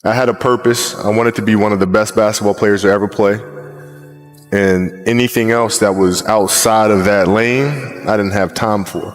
I had a purpose. I wanted to be one of the best basketball players to ever play. And anything else that was outside of that lane, I didn't have time for.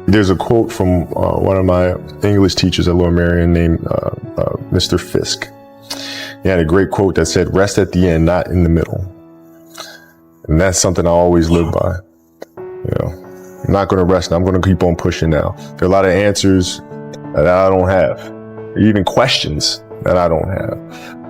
There's a quote from one of my English teachers at Lower Merion named Mr. Fisk. He had a great quote that said, "Rest at the end, not in the middle." And that's something I always live by. You know, I'm not going to rest now. I'm going to keep on pushing now. There are a lot of answers that I don't have, even questions that I don't have.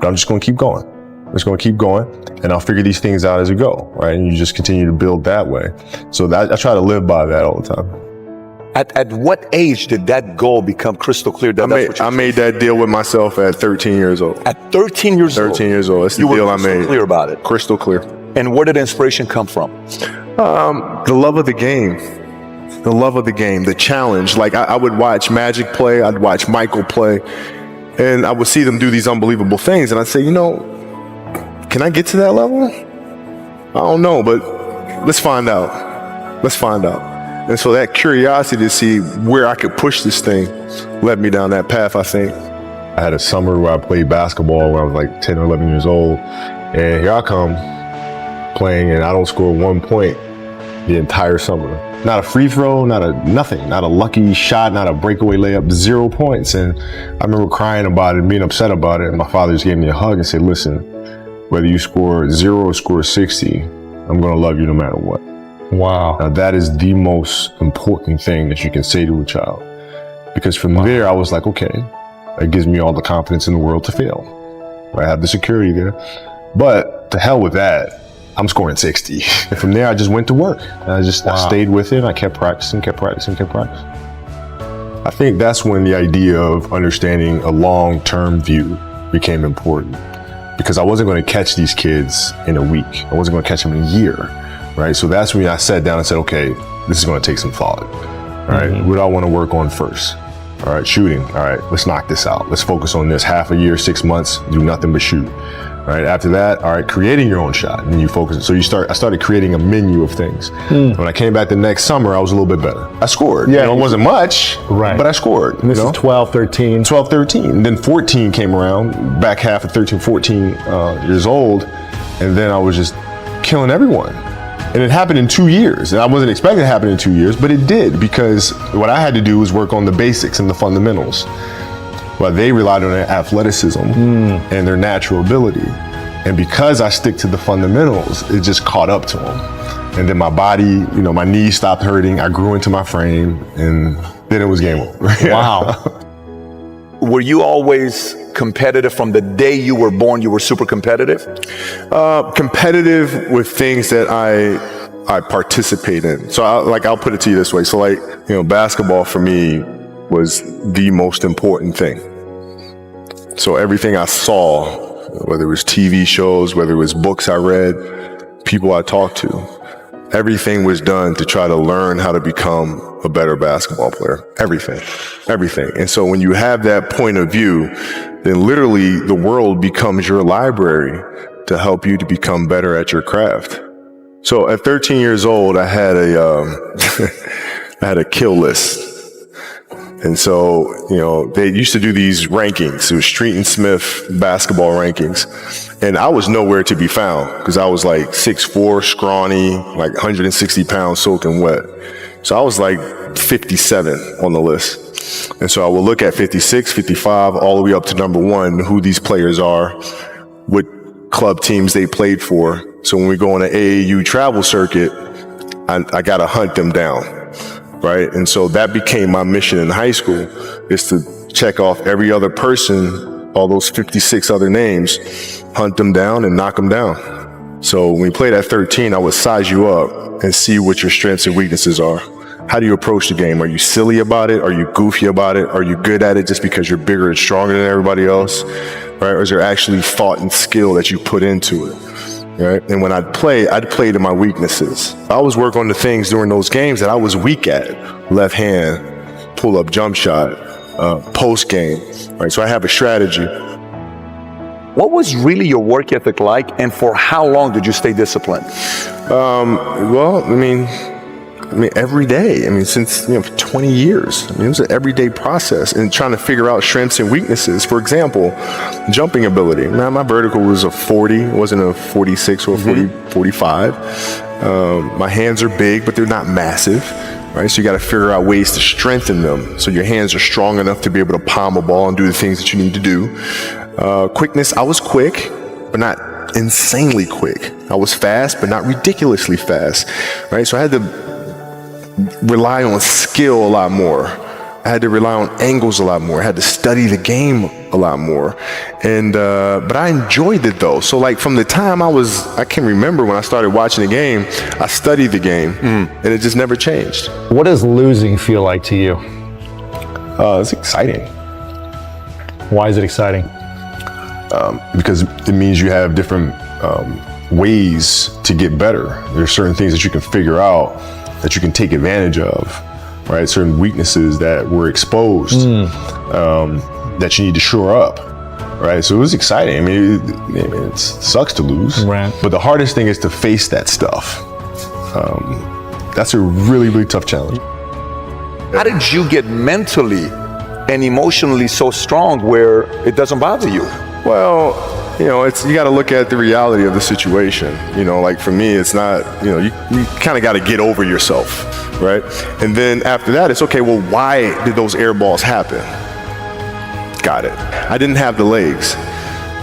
But I'm just going to keep going. I'm just going to keep going, and I'll figure these things out as we go, right? And you just continue to build that way. So I try to live by that all the time. At what age did that goal become crystal clear? I made that deal with myself at 13 years old. At 13 years old? 13 years old. That's the deal I made. You were crystal clear about it? Crystal clear. And where did inspiration come from? The love of the game. The love of the game, the challenge. Like I would watch Magic play, I'd watch Michael play, and I would see them do these unbelievable things. And I'd say, you know, can I get to that level? I don't know, but let's find out. Let's find out. And so that curiosity to see where I could push this thing led me down that path, I think. I had a summer where I played basketball when I was like 10 or 11 years old. And here I come playing, and I don't score 1 point the entire summer. Not a free throw, nothing, not a lucky shot, not a breakaway layup, 0 points. And I remember crying about it and being upset about it. And my father just gave me a hug and said, "Listen, whether you score 0 or score 60, I'm going to love you no matter what." Wow. Now that is the most important thing that you can say to a child. Because from there, I was like, okay, it gives me all the confidence in the world to fail. I have the security there. But to hell with that, I'm scoring 60. And from there, I just went to work. And I stayed with it. I kept practicing. I think that's when the idea of understanding a long-term view became important. Because I wasn't going to catch these kids in a week. I wasn't going to catch them in a year. Right, so that's when I sat down and said, okay, this is going to take some thought. All right, what do I want to work on first? All right, shooting. All right, let's knock this out. Let's focus on this. Half a year, 6 months, do nothing but shoot. All right, after that, all right, creating your own shot, and you focus. So I started creating a menu of things. When I came back the next summer, I was a little bit better. I scored. Yeah, it wasn't much, right? But I scored. And this is 12, 13. 12, 13. And then 14 came around, back half of 13, 14 years old, and then I was just killing everyone. And it happened in 2 years. And I wasn't expecting it to happen in 2 years, but it did, because what I had to do was work on the basics and the fundamentals. While they relied on their athleticism and their natural ability. And because I stick to the fundamentals, it just caught up to them. And then my body, my knees stopped hurting. I grew into my frame, and then it was game over. Wow. Were you always competitive from the day you were born? You were super competitive? Competitive with things that I participate in. So I'll put it to you this way. So basketball for me was the most important thing. So everything I saw, whether it was TV shows, whether it was books I read, people I talked to, everything was done to try to learn how to become a better basketball player. Everything. And so when you have that point of view, then literally the world becomes your library to help you to become better at your craft. So at 13 years old, I had I had a kill list. And so, they used to do these rankings. It was Street and Smith basketball rankings. And I was nowhere to be found because I was like 6'4", scrawny, like 160 pounds soaking wet. So I was like 57 on the list. And so I would look at 56, 55, all the way up to number 1, who these players are, what club teams they played for. So when we go on an AAU travel circuit, I got to hunt them down. Right. And so that became my mission in high school, is to check off every other person, all those 56 other names, hunt them down and knock them down. So when we played at 13, I would size you up and see what your strengths and weaknesses are. How do you approach the game? Are you silly about it? Are you goofy about it? Are you good at it just because you're bigger and stronger than everybody else? Right? Or is there actually thought and skill that you put into it? Right? And when I'd play to my weaknesses. I always work on the things during those games that I was weak at. Left hand, pull up jump shot, post game. Right? So I have a strategy. What was really your work ethic like, and for how long did you stay disciplined? every day. I mean, since, for 20 years. I mean, it was an everyday process and trying to figure out strengths and weaknesses. For example, jumping ability. Now, my vertical was a 40. It wasn't a 46 or a 45. My hands are big, but they're not massive. Right, so you got to figure out ways to strengthen them so your hands are strong enough to be able to palm a ball and do the things that you need to do. Quickness, I was quick, but not insanely quick. I was fast, but not ridiculously fast. Right, so I had to rely on skill a lot more. I had to rely on angles a lot more. I had to study the game a lot more. And but I enjoyed it though. So like from the time I can remember when I started watching the game, I studied the game and it just never changed. What does losing feel like to you? It's exciting. Why is it exciting? Because it means you have different ways to get better. There are certain things that you can figure out that you can take advantage of. Right, certain weaknesses that were exposed that you need to shore up. Right, so it was exciting. I mean, it sucks to lose, right, but the hardest thing is to face that stuff. That's a really, really tough challenge. How did you get mentally and emotionally so strong where it doesn't bother you? Well, you got to look at the reality of the situation. Like for me, it's not, you kind of got to get over yourself, right? And then after that, it's okay, well, why did those air balls happen? Got it. I didn't have the legs.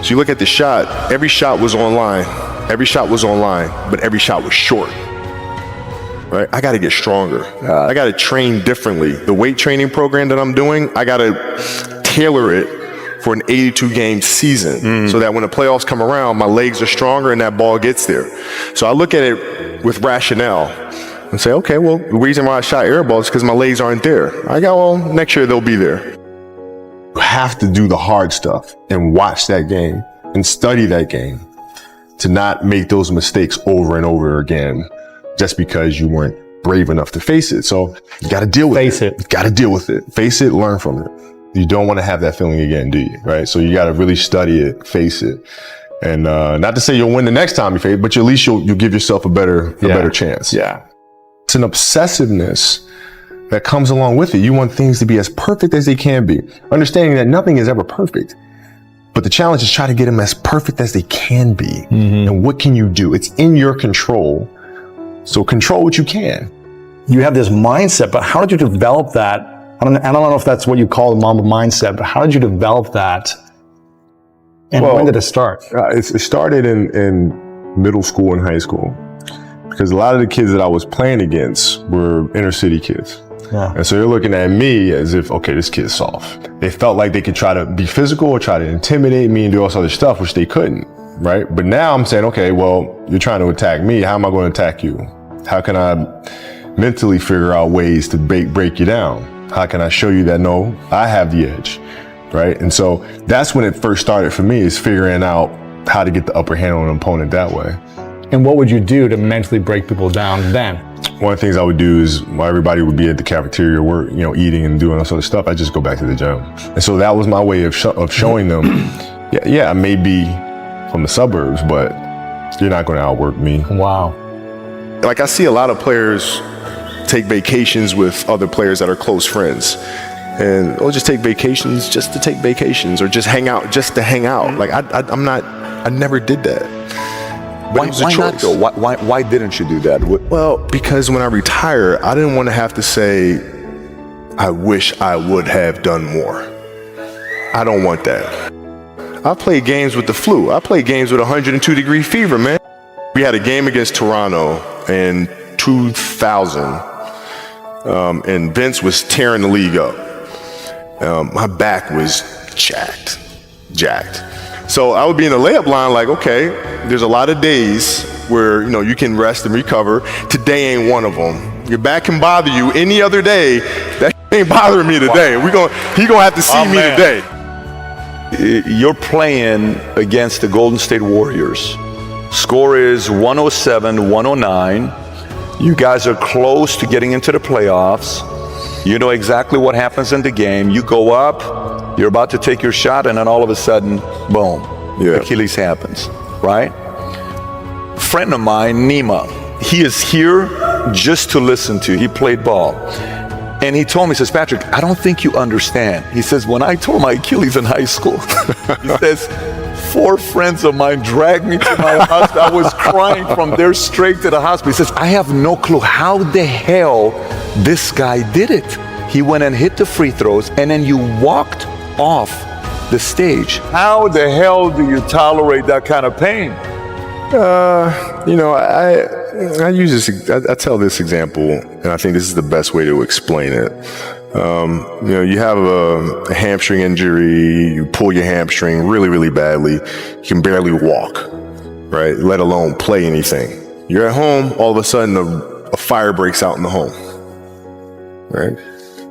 So you look at the shot, every shot was online. Every shot was online, but every shot was short. Right? I got to get stronger. I got to train differently. The weight training program that I'm doing, I got to tailor it for an 82-game season so that when the playoffs come around, my legs are stronger and that ball gets there. So I look at it with rationale and say, okay, well, the reason why I shot air balls is because my legs aren't there. I go, well, next year they'll be there. You have to do the hard stuff and watch that game and study that game to not make those mistakes over and over again just because you weren't brave enough to face it. So you got to deal with it. Face it. You got to deal with it. Face it, learn from it. You don't want to have that feeling again, do you? Right? So you got to really study it, face it. And not to say you'll win the next time you face it, but at least you'll give yourself a better chance. Yeah. It's an obsessiveness that comes along with it. You want things to be as perfect as they can be, understanding that nothing is ever perfect. But the challenge is try to get them as perfect as they can be. And what can you do? It's in your control. So control what you can. You have this mindset, but how did you develop that? I don't know if that's what you call the Mamba mindset, but how did you develop that? And when did it start? It started in middle school and high school because a lot of the kids that I was playing against were inner city kids. Yeah. And so they're looking at me as if, okay, this kid's soft. They felt like they could try to be physical or try to intimidate me and do all this other stuff, which they couldn't, right? But now I'm saying, okay, well, you're trying to attack me. How am I going to attack you? How can I mentally figure out ways to break you down? How can I show you that, no, I have the edge, right? And so that's when it first started for me, is figuring out how to get the upper hand on an opponent that way. And what would you do to mentally break people down then? One of the things I would do is while everybody would be at the cafeteria work, eating and doing all sort of stuff, I just go back to the gym. And so that was my way of showing them, yeah, I may be from the suburbs, but you're not going to outwork me. Wow. Like I see a lot of players take vacations with other players that are close friends. And or just take vacations just to take vacations, or just hang out just to hang out. Like I never did that. Why not though? Why didn't you do that? Well, because when I retire, I didn't want to have to say, I wish I would have done more. I don't want that. I played games with the flu. I played games with 102-degree fever, man. We had a game against Toronto in 2000, and Vince was tearing the league up. My back was jacked. So I would be in the layup line like, okay, there's a lot of days where, you can rest and recover. Today ain't one of them. Your back can bother you any other day. That ain't bothering me today. He gonna have to see me today. You're playing against the Golden State Warriors. Score is 107-109. You guys are close to getting into the playoffs. You know exactly what happens in the game. You go up, you're about to take your shot, and then all of a sudden, boom, Achilles happens, right? Friend of mine, Nima, he is here just to listen to. He played ball. And he told me, he says, Patrick, I don't think you understand. He says, when I tore my Achilles in high school, he says, 4 friends of mine dragged me to my hospital. I was crying from there straight to the hospital. He says, I have no clue how the hell this guy did it. He went and hit the free throws, and then you walked off the stage. How the hell do you tolerate that kind of pain? You know, I use this. I tell this example, and I think this is the best way to explain it. You know, you have a hamstring injury. You pull your hamstring really, really badly. You can barely walk, right? Let alone play anything. You're at home. All of a sudden, a fire breaks out in the home, right?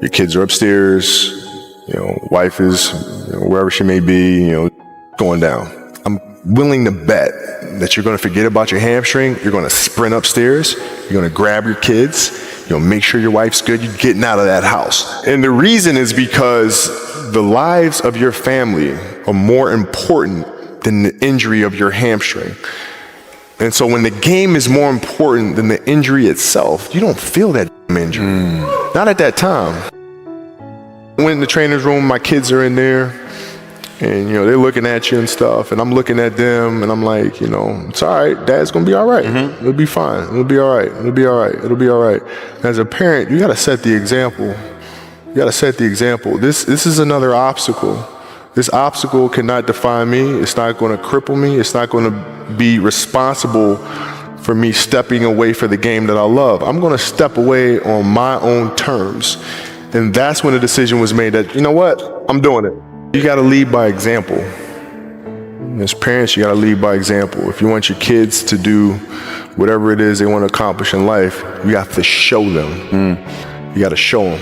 Your kids are upstairs. You know, wife is, you know, wherever she may be. You know, going down. I'm willing to bet that you're going to forget about your hamstring. You're going to sprint upstairs. You're going to grab your kids. You're going to make sure your wife's good. You're getting out of that house. And the reason is because the lives of your family are more important than the injury of your hamstring. And so when the game is more important than the injury itself, you don't feel that injury. Not at that time. I went in the trainer's room, my kids are in there. And, you know, they're looking at you and stuff, and I'm looking at them, and I'm like, you know, it's all right. Dad's going to be all right. It'll be fine. It'll be all right. It'll be all right. It'll be all right. As a parent, you got to set the example. You got to set the example. This is another obstacle. This obstacle cannot define me. It's not going to cripple me. It's not going to be responsible for me stepping away for the game that I love. I'm going to step away on my own terms. And that's when the decision was made that, you know what, I'm doing it. You got to lead by example. As parents, you got to lead by example. If you want your kids to do whatever it is they want to accomplish in life, you have to show them. You got to show them.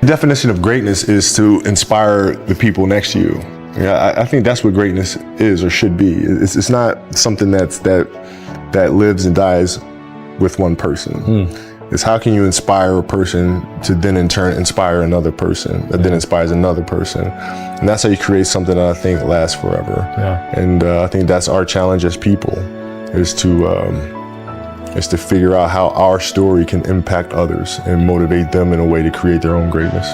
The definition of greatness is to inspire the people next to you. Yeah, I think that's what greatness is or should be. It's not something that lives and dies with one person. Is how can you inspire a person to then in turn inspire another person that then inspires another person. And that's how you create something that I think lasts forever. Yeah. And I think that's our challenge as people is to figure out how our story can impact others and motivate them in a way to create their own greatness.